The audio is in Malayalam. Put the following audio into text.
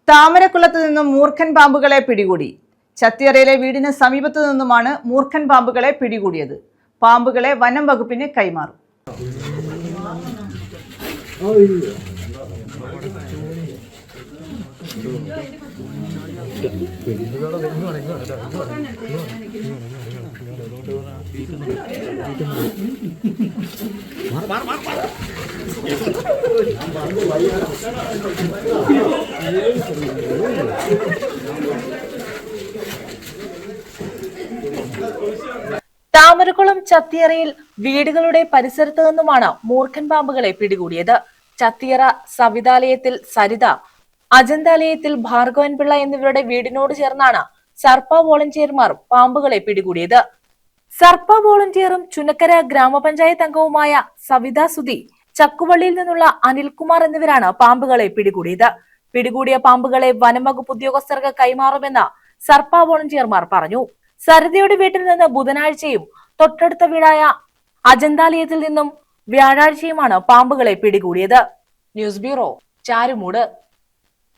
താമരക്കുളത്ത് നിന്നും മൂർഖൻ പാമ്പുകളെ പിടികൂടി. ചത്തിയറയിലെ വീടിന് സമീപത്തു നിന്നുമാണ് മൂർഖൻ പാമ്പുകളെ പിടികൂടിയത്. പാമ്പുകളെ വനം വകുപ്പിന് കൈമാറും. താമരക്കുളം ചത്തിയറയിൽ വീടുകളുടെ പരിസരത്തു നിന്നുമാണ് മൂർഖൻ പാമ്പുകളെ പിടികൂടിയത്. ചത്തിയറ സവിതാലയത്തിൽ സരിത, അജന്താലയത്തിൽ ഭാർഗവൻ പിള്ള എന്നിവരുടെ വീടിനോട് ചേർന്നാണ് സർപ്പ വോളണ്ടിയർമാർ പാമ്പുകളെ പിടികൂടിയത്. സർപ്പ വോളണ്ടിയറും ചുനക്കര ഗ്രാമപഞ്ചായത്ത് അംഗവുമായ സവിത സുധി, ചക്കുവള്ളിയിൽ നിന്നുള്ള അനിൽകുമാർ എന്നിവരാണ് പാമ്പുകളെ പിടികൂടിയത്. പിടികൂടിയ പാമ്പുകളെ വനംവകുപ്പ് ഉദ്യോഗസ്ഥർക്ക് കൈമാറുമെന്ന് സർപ്പ വോളണ്ടിയർമാർ പറഞ്ഞു. സരിതയുടെ വീട്ടിൽ നിന്ന് ബുധനാഴ്ചയും തൊട്ടടുത്ത വീടായ അജന്താലയത്തിൽ നിന്നും വ്യാഴാഴ്ചയുമാണ് പാമ്പുകളെ പിടികൂടിയത്. News bureau, Charummood.